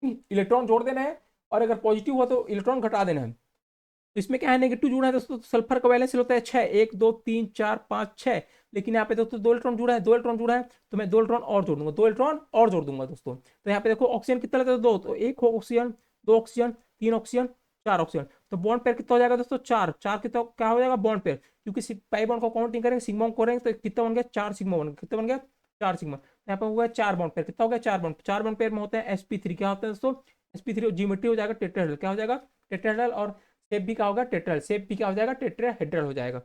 इलेक्ट्रॉन जोड़ देना है, और अगर पॉजिटिव हुआ तो इलेक्ट्रॉन घटा देना है। तो इसमें क्या है नेगेटिव जुड़ा है दोस्तों, तो सल्फर का वैलेंस होता है 6, 1 2 3 4 5 6, लेकिन यहाँ पे दोस्तों 2 इलेक्ट्रॉन जुड़ा है, 2 इलेक्ट्रॉन जुड़ा है, तो मैं 2 इलेक्ट्रॉन और जोड़ दूंगा, 2 इलेक्ट्रॉन और जोड़ दूंगा दोस्तों। तो यहाँ पे देखो ऑक्सीजन कितना लेता है 2, तो 1 ऑक्सीजन 2 ऑक्सीजन 3 ऑक्सीजन 4 ऑक्सीजन, तो बॉन्ड पेयर कितना हो जाएगा दोस्तों 4, 4 कितना क्या हो जाएगा बॉन्ड पेयर, क्योंकि पाई बॉन्ड को काउंट नहीं करेंगे सिग्मा को करेंगे, तो कितना बन गया 4 सिग्मा बन गया, कितना बन गया 4 सिग्मा, यहाँ पे हो गया 4 बॉन्ड पेयर, कितना हो गया 4 बॉन्ड पेयर में होता है sp3, क्या होता है दोस्तों sp3, ज्योमेट्री हो जाएगा टेट्राहेड्रल, क्या हो जाएगा टेट्राहेड्रल, और शेप भी क्या होगा टेट्राहेड्रल, शेप भी क्या हो जाएगा टेट्राहेड्रल हो जाएगा।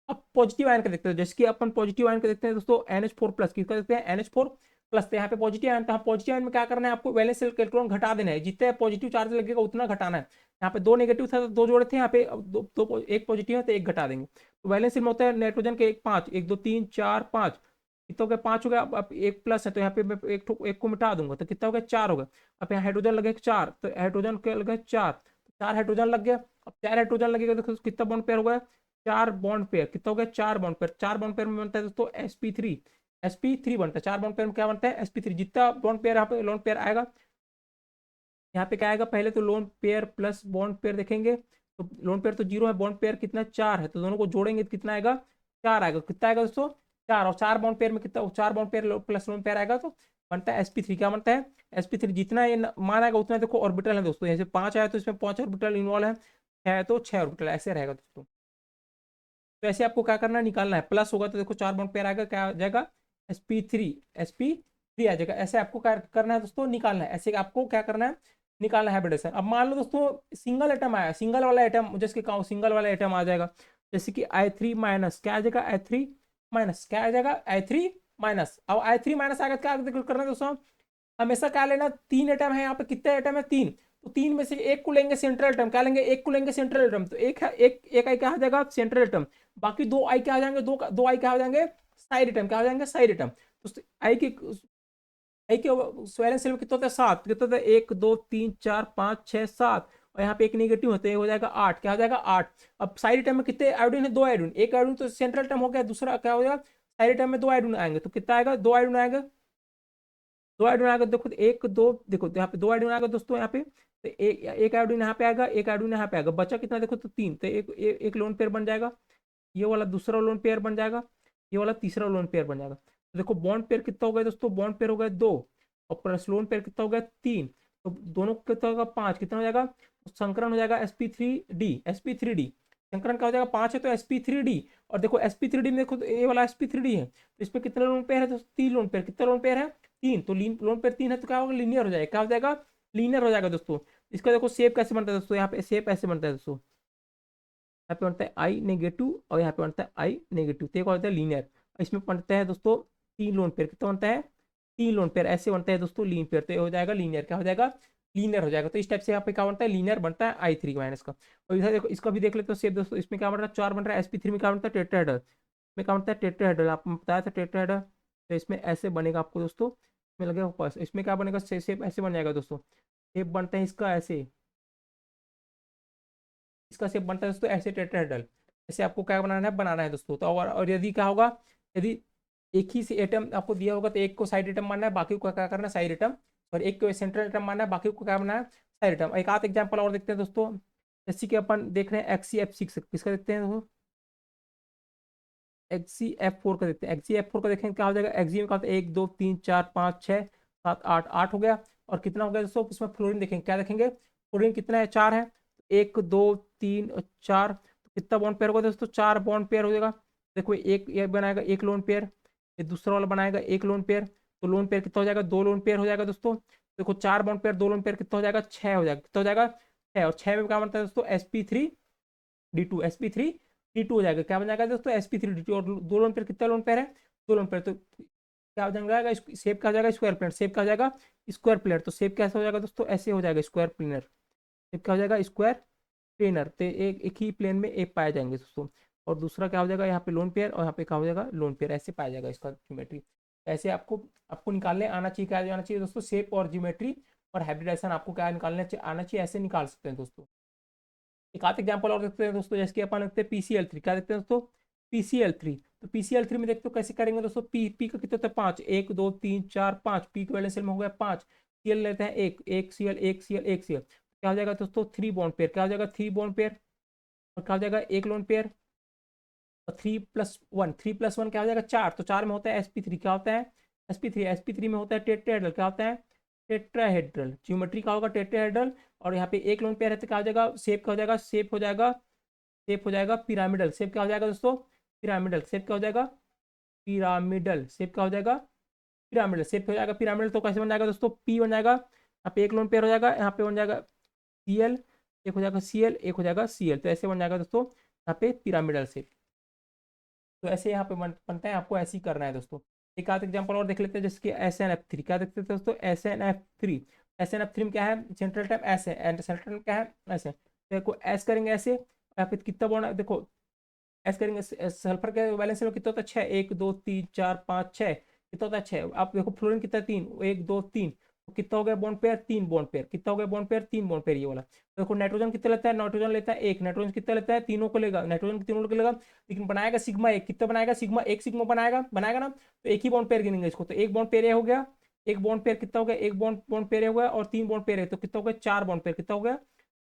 अब पॉजिटिव आयन का देखते हैं, जैसे कि अपन पॉजिटिव आयन का देखते हैं दोस्तों NH4 प्लस, किसका देखते हैं NH4 प्लस, तो यहाँ पे पॉजिटिव आयन, तो पॉजिटिव आयन में क्या करना है आपको वैलेंस सेल के इलेक्ट्रॉन घटा देना है, जितने पॉजिटिव चार्ज लगेगा उतना घटाना है, यहाँ पे 2 नेगेटिव था तो 2 जोड़े थे, यहाँ पे एक पॉजिटिव है तो एक घटा देंगे, तो वैलेंस सेल में होता है नाइट्रोजन के 5 1 2 3 4 5, कितना हो गया 5 हो गया। अब एक प्लस है तो यहाँ पे मैं एक को मिटा दूंगा तो कितना हो गया 4 हो गया। अब यहाँ हाइड्रोजन लगे 4 तो हाइड्रोजन के लगे 4, 4 हाइड्रोजन लग गया। अब 4 हाइड्रोजन लगेगा देखो कितना बॉन्ड पेयर हो गया 4 बॉन्ड पेयर। कितना हो गया 4 बॉन्ड पेयर। 4 बॉन्ड पेयर में बनता है दोस्तों sp3, sp3 बनता है। 4 बॉन्ड पेयर में क्या बनता है sp3। जितना बॉन्ड पेयर यहाँ पे लोन पेयर आएगा यहाँ पे क्या आएगा पहले तो lone pair plus bond pair देखेंगे तो लोन पेयर तो 0 है, बॉन्ड पेयर कितना 4 है तो दोनों को जोड़ेंगे तो कितना आएगा 4 आएगा। कितना आएगा दोस्तों 4। और 4 बॉन्ड पेयर में कितना 4 bond pair plus lone pair आएगा तो बनता है sp3। क्या बनता है sp3। जितना ये मान आएगा उतना देखो ऑर्बिटल है दोस्तों। जैसे 5 आया तो इसमें 5 ऑर्बिटल इन्वॉल्व है, 6 है तो 6 ऑर्बिटल ऐसे रहेगा दोस्तों। तो ऐसे आपको क्या करना है निकालना है। प्लस होगा तो देखो 4 बॉन्ड पेयर आएगा क्या आ जाएगा sp3, sp3 आ जाएगा। ऐसे आपको क्या करना है दोस्तों निकालना है। ऐसे आपको क्या करना है निकालना है हाइब्रिडेशन। अब मान लो दोस्तों सिंगल एटम आया, सिंगल वाला एटम जैसे कि सिंगल वाला एटम आ जाएगा जैसे कि i3 माइनस क्या आ जाएगा i3 माइनस क्या आ जाएगा i3 माइनस। अब i3 माइनस आएगा क्या करना है दोस्तों हमेशा क्या लेना 3 एटम है यहाँ पे। कितने एटम है 3 तो 3 में से एक को लेंगे सेंट्रल एटम। क्या लेंगे एक को लेंगे सेंट्रल एटम तो एक है एक आई क्या आ जाएगा सेंट्रल एटम। बाकी 2 आई क्या आ जाएंगे 2 आई क्या आ जाएंगे साइड एटम। क्या हो जाएंगे साइड एटम। तो आई के वैलेंस शेल में कितना होता है 7। कितना होता है 1 2 3 4 5 6 7 और यहाँ पे एक नेगेटिव होते हैं हो जाएगा 8। क्या हो जाएगा 8। अब साइड एटम में कितने आयोडीन है 2 आयोडीन। एक आयोडीन तो सेंट्रल एटम हो गया, दूसरा क्या हो जाएगा साइड एटम में 2 आयोडीन आएंगे तो कितना आएगा 2 आयोडीन आएगा। 2 आयोडीन आएगा देखो एक दो देखो यहाँ पे 2 आयोडीन आएगा दोस्तों। यहाँ पे तो एक आयोडीन यहाँ पे आएगा, एक आयोडीन यहाँ पे आएगा, बचा कितना देखो तो 3 तो एक लोन पेयर बन जाएगा। ये वाला दूसरा लोन पेयर बन जाएगा, ये वाला तीसरा लोन पेयर बन जाएगा। तो देखो बॉन्ड पेयर कितना हो गया दोस्तों बॉन्ड पेयर हो गया 2 और प्लस लोन पेयर कितना हो गया 3 तो दोनों का कितना होगा 5। कितना हो जाएगा संकरण हो जाएगा sp3d। संकरण का हो जाएगा 5 है तो sp3d। और देखो sp3d में देखो तो ये वाला sp3d है तो इस पे कितने लोन पेयर है तो 3 लोन पेयर। कितना लोन पेयर है 3 तो लोन पेयर 3 है तो क्या होगा लीनियर हो जाएगा। क्या हो जाएगा लीनियर हो जाएगा दोस्तों। इसका देखो शेप कैसे बनता है दोस्तों। यहाँ पे शेप ऐसे बनता है दोस्तों। यहाँ पे बनता है आई नेगेटिव और यहाँ पे बनता है आई नेगेटिव तो एक होता है लीनियर। इसमें बनता है दोस्तों 3 लोन पेयर। कितना बनता है 3 लोन पेयर ऐसे बनता है दोस्तों लीन पेयर तो ये हो जाएगा लीनियर। क्या हो जाएगा लीनियर हो जाएगा। तो इस टाइप से यहाँ पे क्या बनता है लीनियर बनता है i3 माइनस का। और इधर देखो इसका भी देख लेते हो शेप दोस्तों। इसमें क्या बन रहा है 4 बन रहा है sp3 में क्या बनता है टेट्राहेड्रल में क्या बनता है टेट्राहेड्रल। आपको बताया था टेट्राहेड्रल तो इसमें ऐसे बनेगा आपको दोस्तों। इसमें लगेगा पास इसमें क्या बनेगा शेप ऐसे बन जाएगा दोस्तों। शेप बनता है इसका ऐसे, इसका शेप बनता है दोस्तों ऐसे टेट्राहेड्रल। ऐसे आपको क्या बनाना है दोस्तों। तो और यदि क्या होगा यदि एक ही से एटम आपको दिया होगा तो एक को साइड एटम मानना है बाकी को क्या करना है साइड एटम और एक को सेंट्रल एटम मानना है बाकी को क्या बनाना है साइड एटम। एक आध एग्जाम्पल और देखते हैं दोस्तों। जैसे कि अपन देख रहे हैं XCF6 किसका देखते हैं दोस्तों XCF4 का देखते हैं। XCF4 का देखें क्या हो जाएगा एक्सी में क्या होता है 1 2 3 4 5 6 7 8 8 हो गया। और कितना हो गया दोस्तों इसमें फ्लोरीन देखेंगे क्या देखेंगे फ्लोरीन कितना है 4 है 1 2 3 और 4 तो कितना बॉन्ड पेयर होगा दोस्तों 4 बॉन्ड पेयर हो जाएगा। देखो एक ये बनाएगा एक लोन पेयर, ये दूसरा वाला बनाएगा एक लोन पेयर तो लोन पेयर कितना हो जाएगा 2 लोन पेयर हो जाएगा दोस्तों। देखो 4 बॉन्ड पेयर 2 लोन पेयर कितना हो जाएगा 6 हो जाएगा। कितना हो जाएगा 6 और 6 में क्या बनता है दोस्तों sp3d2 sp3d2 हो जाएगा। क्या बन जाएगा दोस्तों sp3d2 और 2 लोन पेयर कितना लोन पेयर है 2 लोन पेयर तो क्या हो जाएगा शेप क्या हो जाएगा स्क्वायर प्लेट। शेप क्या हो जाएगा स्क्वायर प्लेट तो शेप कैसे हो जाएगा दोस्तों ऐसे हो जाएगा स्क्वायर प्लेनर। शेप क्या हो जाएगा स्क्वायर प्लेनर तो एक ही प्लेन में एक पाए जाएंगे दोस्तों। और दूसरा क्या हो जाएगा यहाँ पे लोन पेयर और यहाँ पे क्या हो जाएगा लोन पेयर ऐसे पाया जाएगा इसका ज्योमेट्री। ऐसे आपको आपको निकालने आना चाहिए क्या आना चाहिए दोस्तों शेप और ज्योमेट्री और हाइब्रिडाइजेशन आपको क्या निकालने आना चाहिए ऐसे निकाल सकते हैं दोस्तों। एक आध एग्जाम्पल और देखते हैं दोस्तों। जैसे कि अपन देखते हैं PCl3 क्या देखते हैं दोस्तों PCl3 तो PCl3 में देखते हो कैसे करेंगे दोस्तों पी का कितना होता है 5 1 2 3 4 5 पी के वैलेंस शेल में हो गया 5 सीएल लेते हैं एक सीएल एक सीएल एक सीएल क्या हो जाएगा दोस्तों 3 बॉन्ड पेयर। क्या हो जाएगा 3 बॉन्ड पेयर और क्या हो जाएगा एक लोन पेयर और 3+1 क्या हो जाएगा 4 तो 4 में होता है sp3 क्या होता है sp3 में होता है टेट्राहेड्रल। क्या होता है टेट्राहेड्रल ज्योमेट्री का होगा टेट्राहेड्रल। और यहाँ पे एक लोन पेयर है तो क्या हो जाएगा शेप का हो जाएगा शेप हो जाएगा पिरामिडल। शेप क्या हो जाएगा दोस्तों पिरामिडल। शेप क्या हो जाएगा पिरामिडल। शेप क्या हो जाएगा पिरामिडल। शेप हो जाएगा पिरामिडल तो कैसे बन जाएगा दोस्तों पी बन जाएगा। यहाँ पे एक लोन पेयर हो जाएगा यहाँ पे बन जाएगा सीएल एक हो जाएगा सीएल एक हो जाएगा सीएल तो ऐसे बन जाएगा दोस्तों यहाँ पे पिरामिडल शेप। तो ऐसे यहाँ पे बनता है आपको ऐसे ही करना है दोस्तों। एक आध एग्जाम्पल और देख लेते हैं जैसे कि SnF3 क्या देखते हैं दोस्तों SnF3 में क्या है सेंट्रल टाइप एस है एंड सेंट्रल टाइप क्या है ऐसे देखो एस करेंगे ऐसे यहाँ पे कितना बॉन्ड देखो ऐसे करेंगे सल्फर के वैलेंस में कितना होता है 6, 1 2 3 4 5 6, कितना होता है 6। आप देखो फ्लोरीन कितना है 3, 1 2 3, तो कितना हो गया बॉन्ड पेयर 3 बॉन्ड पेयर, कितना हो गया बॉन्ड पेयर 3 बॉन्ड पेयर ये वाला। तो देखो नाइट्रोजन कितना लेता है, नाइट्रोजन लेता है 1, नाइट्रोजन कितना लेता है तीनों को लेगा, नाइट्रोजन तीनों को लेगा, लेकिन बनाएगा सिग्मा 1, कितना बनाएगा सिग्मा 1 सिग्मा बनाएगा बनाएगा ना, तो एक ही बॉन्ड पेयर गिनेंगे इसको, तो एक बॉन्ड पेयर हो गया, एक बॉन्ड पेयर कितना हो गया, एक बॉन्ड बॉन्ड पेयर हो गया और 3 बॉन्ड पेयर है तो कितना हो गया 4 बॉन्ड पेयर, कितना हो गया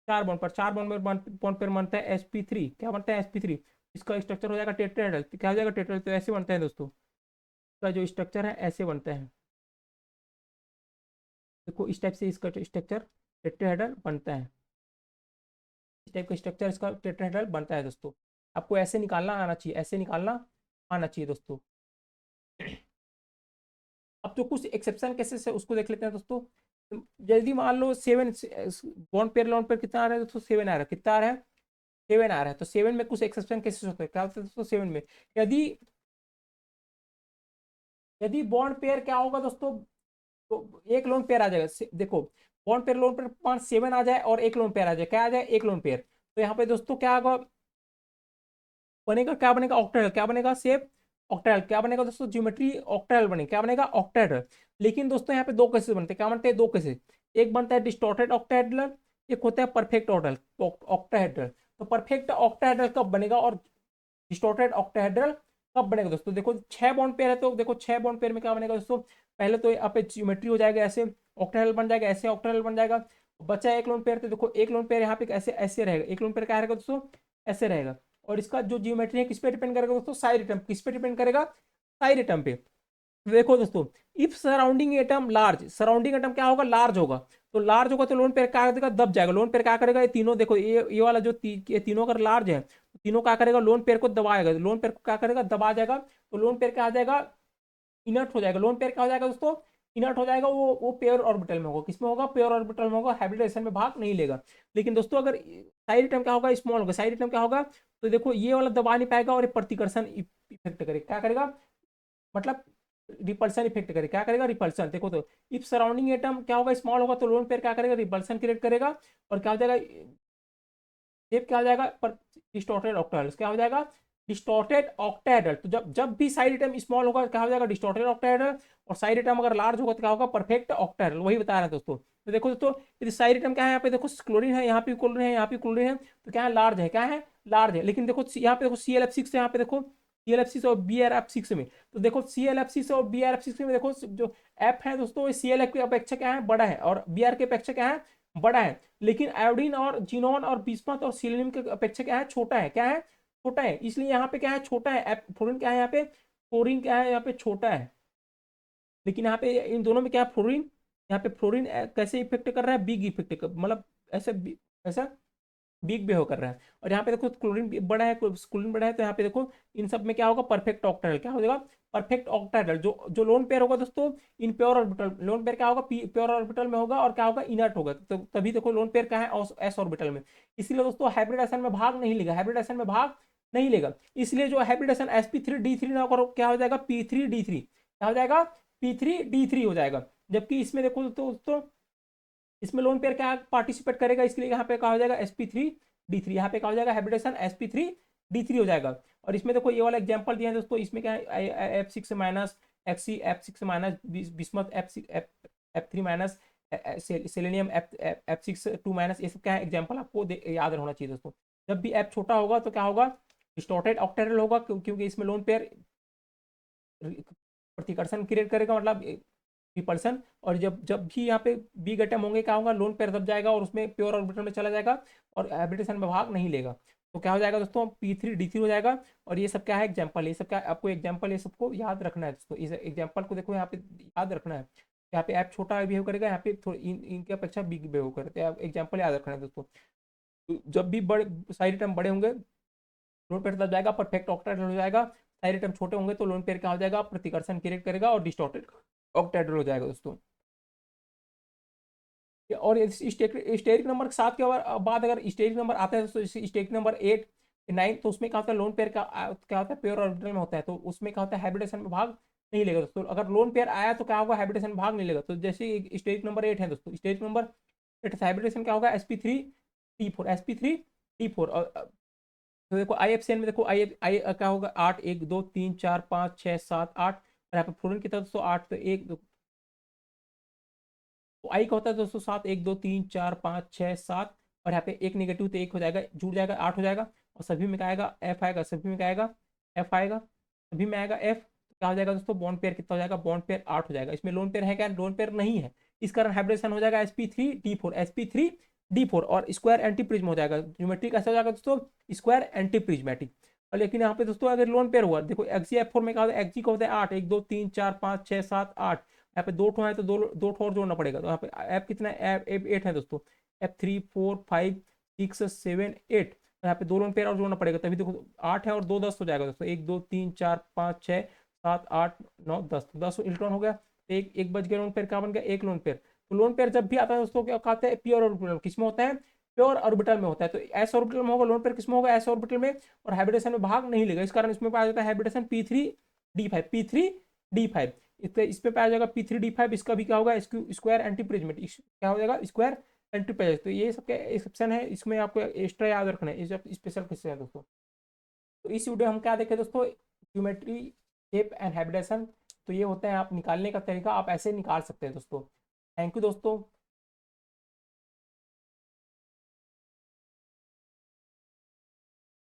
4 बॉन्ड पर 4 बॉन्ड में बॉन्ड पेयर बनता है sp3, क्या बनता है sp3। इसका स्ट्रक्चर हो जाएगा टेट्राहेड्रल, क्या हो जाएगा टेट्राहेड्रल, तो ऐसे बनता है दोस्तों, इसका जो स्ट्रक्चर है ऐसे बनता है। देखो इस टाइप से इसका स्ट्रक्चर टेट्राहेड्रल बनता है, इस टाइप का स्ट्रक्चर इसका टेट्राहेड्रल बनता है दोस्तों। आपको ऐसे निकालना आना चाहिए, ऐसे निकालना आना चाहिए दोस्तों। अब जो कुछ एक्सेप्शन केसेस है उसको देख लेते हैं दोस्तों। यदि मान लो 7 बॉन्ड पेयर लॉन्ड पेयर कितना आ रहा है दोस्तों, 7 आ रहा है, कितना आ रहा है 7 आ रहा है, तो 7 में कुछ एक्सेप्शन केसेस होते हैं, क्या होता है दोस्तों 7 में, यदि यदि बॉन्ड पेयर क्या होगा दोस्तों, तो एक लोन पेयर आ जाएगा, देखो बॉन्ड पेयर लोन पेयर 5 7 आ जाए और एक लोन पेयर आ जाए, क्या आ जाए एक लोन पेयर, तो यहाँ पे दोस्तों क्या होगा बनेगा, क्या बनेगा ऑक्टेल, क्या बनेगा सेप ऑक्टेल, क्या बनेगा दोस्तों ज्योमेट्री ऑक्टेल बनेगा, क्या बनेगा ऑक्टेड्रल। लेकिन दोस्तों यहाँ पे दो केसेस बनते हैं, क्या बनते हैं दो केसेस, एक बनता है डिस्टॉर्टेड ऑक्टेड्रल, एक होता है परफेक्ट ऑक्टेल ऑक्टाहेड्रल। तो परफेक्ट ऑक्टाहेड्रल कब बनेगा और डिस्टॉर्टेड ऑक्टाहेड्रल कब बनेगा दोस्तों, देखो 6 बॉन्ड पेयर है तो देखो 6 बॉन्ड पेयर में क्या बनेगा दोस्तों, पहले तो यहाँ पे ज्योमेट्री हो जाएगा ऐसे ऑक्टाहेड्रल बन जाएगा, ऐसे ऑक्टाहेड्रल बन जाएगा, बचा एक लोन पेयर, तो देखो एक लोन पेयर यहाँ पे ऐसे ऐसे रहेगा, एक लोन पेयर क्या रहेगा दोस्तों ऐसे रहेगा। और इसका जो ज्योमेट्री है किस पे डिपेंड करेगा दोस्तों, साइड एटम, किस पे डिपेंड करेगा साइड एटम पे। देखो दोस्तों if surrounding atom large, surrounding atom क्या होगा लार्ज होगा, तो लार्ज होगा तो लोन पेयर क्या करेगा दब जाएगा, लोन पेयर क्या करेगा ये तीनों देखो ये वाला जो ये तीनों अगर लार्ज है तो तीनों क्या करेगा लोन पेयर को दबाएगा, लोन पेयर को क्या करेगा दबा जाएगा, तो लोन पेयर क्या आ जाएगा इनर्ट हो जाएगा, लोन पेयर क्या हो जाएगा दोस्तों इनर्ट हो जाएगा, वो पेयर ऑर्बिटल में होगा, किसमें होगा पेयर ऑर्बिटल में होगा, हाइब्रिडेशन में भाग नहीं लेगा। लेकिन दोस्तों अगर साइड एटम क्या होगा स्मॉल होगा, साइड एटम क्या होगा, तो देखो ये वाला दबा नहीं पाएगा और ये प्रतिकर्षण इफेक्ट करेगा, क्या करेगा मतलब रिपल्सन इफेक्ट करेगा, क्या करेगा रिपल्सन। देखो तो इफ सराउंडिंग एटम क्या होगा स्मॉल होगा तो लोन पेयर क्या करेगा रिपल्सन क्रिएट करेगा, और क्या हो जाएगा शेप क्या हो जाएगा पर डिस्टॉर्टेड ऑक्टाहेड्रल, क्या हो जाएगा डिस्टॉर्टेड ऑक्टाहेड्रल। तो जब जब भी साइड एटम स्मॉल होगा क्या हो जाएगा डिस्टॉर्टेड ऑक्टाहेड्रल, और साइड एटम अगर लार्ज होगा तो क्या होगा परफेक्ट ऑक्टाहेड्रल, वही बता रहे हैं दोस्तों। तो देखो दोस्तों यदि साइड एटम क्या है यहाँ पे देखो क्लोरीन है, यहाँ पे क्लोरीन है, यहाँ पे क्लोरीन है, तो क्या है लार्ज है, क्या है लार्ज है। लेकिन देखो यहाँ पे देखो ClF6 है, यहाँ पे देखो ClF6 और BrF6 में, तो देखो ClF6 और BrF6 में देखो जो एफ है दोस्तों ClF की अपेक्षा क्या है बड़ा है, और Br की अपेक्षा क्या है बड़ा है। लेकिन आयोडीन और जीनोन और बिस्मथ और सिलीनियम की अपेक्षा क्या है छोटा है, क्या है छोटा है, इसलिए यहाँ पे क्या है छोटा है, फ्लोरीन क्या है यहाँ पे फ्लोरीन क्या है यहाँ पे छोटा है। लेकिन यहाँ पे इन दोनों में क्या है फ्लोरीन, यहाँ पे फ्लोरीन कैसे इफेक्ट कर रहा है बिग इफेक्ट मतलब ऐसे ऐसा बिग बिहेव कर रहा है। और यहाँ पे देखो क्लोरीन बड़ा है, क्लोरीन बड़ा है, तो यहाँ पे देखो इन सब में क्या होगा परफेक्ट ऑक्टाहेड्रल, क्या हो जाएगा परफेक्ट ऑक्टाहेड्रल। जो जो लोन पेयर होगा दोस्तों in pure orbital, lone pair क्या होगा प्योर ऑर्बिटल में होगा और क्या होगा इनर्ट होगा, तो तभी देखो लोन पेयर क्या है एस ऑर्बिटल में। इसलिए दोस्तों हाइब्रिडेशन में भाग नहीं लेगा, हाइब्रिडेशन में भाग नहीं लेगा, इसलिए जो हाइब्रिडेशन sp3d3 ना करो क्या हो जाएगा p3d3, क्या हो जाएगा p3d3 हो जाएगा। जबकि इसमें देखो दोस्तों इसमें लोन पेयर क्या पार्टिसिपेट करेगा, इसलिए यहाँ पे क्या हो जाएगा sp3d3, यहाँ पे क्या हो जाएगा हाइब्रिडेशन sp3d3 हो जाएगा। और इसमें देखो ये वाला एग्जांपल दिया है दोस्तों, इसमें क्या है f6 माइनस एक्सी f6 minus bismuth f3 minus selenium f6 2 minus, ये सब क्या है एग्जांपल आपको याद रहना चाहिए दोस्तों। जब भी f छोटा होगा तो क्या होगा डिस्टॉर्टेड ऑक्टेहेड्रल होगा, क्योंकि इसमें लोन पेयर प्रतिकर्षण क्रिएट करेगा मतलब रिपल्सन। और जब जब भी यहाँ पे बिग एटम होंगे क्या होगा लोन पेयर दब जाएगा और उसमें प्योर ऑर्बिटल में चला जाएगा और हाइब्रिडेशन में भाग नहीं लेगा, तो क्या हो जाएगा दोस्तों p3d3 हो जाएगा। और ये सब क्या है एग्जाम्पल, ये सब क्या आपको एग्जाम्पल ये सबको याद रखना है दोस्तों, इस एग्जाम्पल को देखो यहाँ पे याद रखना है, यहाँ पे ऐप छोटा बिहेव करेगा, यहाँ पे थोड़ी इनकी अपेक्षा बिग बिहेव करेगा, तो एग्जाम्पल याद रखना है दोस्तों। तो जब भी बड़े साइड एटम बड़े होंगे लोन पेयर दब जाएगा परफेक्ट ऑक्टाहेड्रल हो जाएगा, साइड एटम छोटे होंगे तो लोन पेयर क्या हो जाएगा प्रतिकर्षण क्रिएट करेगा और डिस्टॉर्टेड ऑक्टाहेड्रल हो जाएगा दोस्तों। और स्टेरिक नंबर 7 के बाद अगर स्टेरिक नंबर आता है तो स्टेरिक नंबर 8 9, तो उसमें क्या होता है लोन पेयर का क्या होता है प्योर ऑर्बिटल में होता है, तो उसमें क्या होता है हाइब्रिडेशन में भाग नहीं लेगा दोस्तों। अगर लोन पेयर आया तो क्या होगा हाइब्रिडेशन में भाग नहीं लेगा, तो जैसे स्टेरिक नंबर 8 है दोस्तों, स्टेरिक नंबर 8 हाइब्रिडेशन क्या होगा sp3d4 sp3d4, और तो देखो IFCN में देखो आई क्या होगा, 8 1 2 3 4 5 6 7 8, और यहाँ पे फ्लोरीन कितना दोस्तों 8, तो एक तो आई का होता है दोस्तों 7 1 2 3 4 5 6 7, और यहाँ पे एक निगेटिव तो एक हो जाएगा, जुड़ जाएगा 8 हो जाएगा, और सभी में क्या आएगा एफ आएगा, सभी में क्या आएगा एफ आएगा, सभी में आएगा एफ, क्या हो जाएगा दोस्तों बॉन्ड पेयर कितना हो जाएगा, बॉन्ड पेयर 8 हो जाएगा। इसमें लोन पेयर है क्या, लोन पेयर नहीं है, इस कारण हाइब्रिडेशन हो जाएगा sp3d4, sp3d4, और स्क्वायर एंटी प्रिज्म हो जाएगा, ज्योमेट्री कैसा हो जाएगा दोस्तों स्क्वायर एंटी प्रिज्मेटिक। और लेकिन यहाँ पे दोस्तों अगर लोन पेयर हुआ, देखो XgF4 में क्या होता है, Xg का होता है 8 1 2 3 4 5 6 7 8, यहाँ पे दो ठो है तो दो दो ठो और जोड़ना पड़ेगा, तो यहाँ पे ऐप कितना है, ऐप 8 है दोस्तों, ऐप 3 4 5 6 7 8, यहाँ पे दो लोन पेयर और जोड़ना पड़ेगा, तभी देखो 8 है और 2 10 हो जाएगा दोस्तों, 1 2 3 4 5 6 7 8 9 10, 10 इलेक्ट्रॉन हो गया, तो एक बच गया लोन पेयर, क्या बन गया एक लोन पेयर। तो लोन पेयर जब भी आता है दोस्तों क्या कहते हैं, प्योर ऑर्बिटल किस में होता है, प्योर ऑर्बिटल में होता है, तो एस ऑर्बिटल में होगा, लोन पेयर किस में होगा एस ऑर्बिटल में, और हाइब्रिडेशन में भाग नहीं लेगा, इस कारण इसमें पाया जाता है हाइब्रिडेशन P3D5, P3D5, इस पे पाया जाएगा P3D5, इसका भी क्या होगा स्क्वायर एंटी प्रिज्मेटिक, क्या हो जाएगा स्क्वायर एंटी प्रिज्मेटिक। तो ये सबके एक्सेप्शन है, इसमें आपको एक्स्ट्रा याद रखना है, ये सब स्पेशल क्वेश्चन है दोस्तों। तो इस वीडियो हम क्या देखें दोस्तों, ज्योमेट्री शेप एंड हाइब्रिडेशन, तो ये होता है आप निकालने का तरीका, आप ऐसे निकाल सकते हैं दोस्तों। थैंक यू दोस्तों।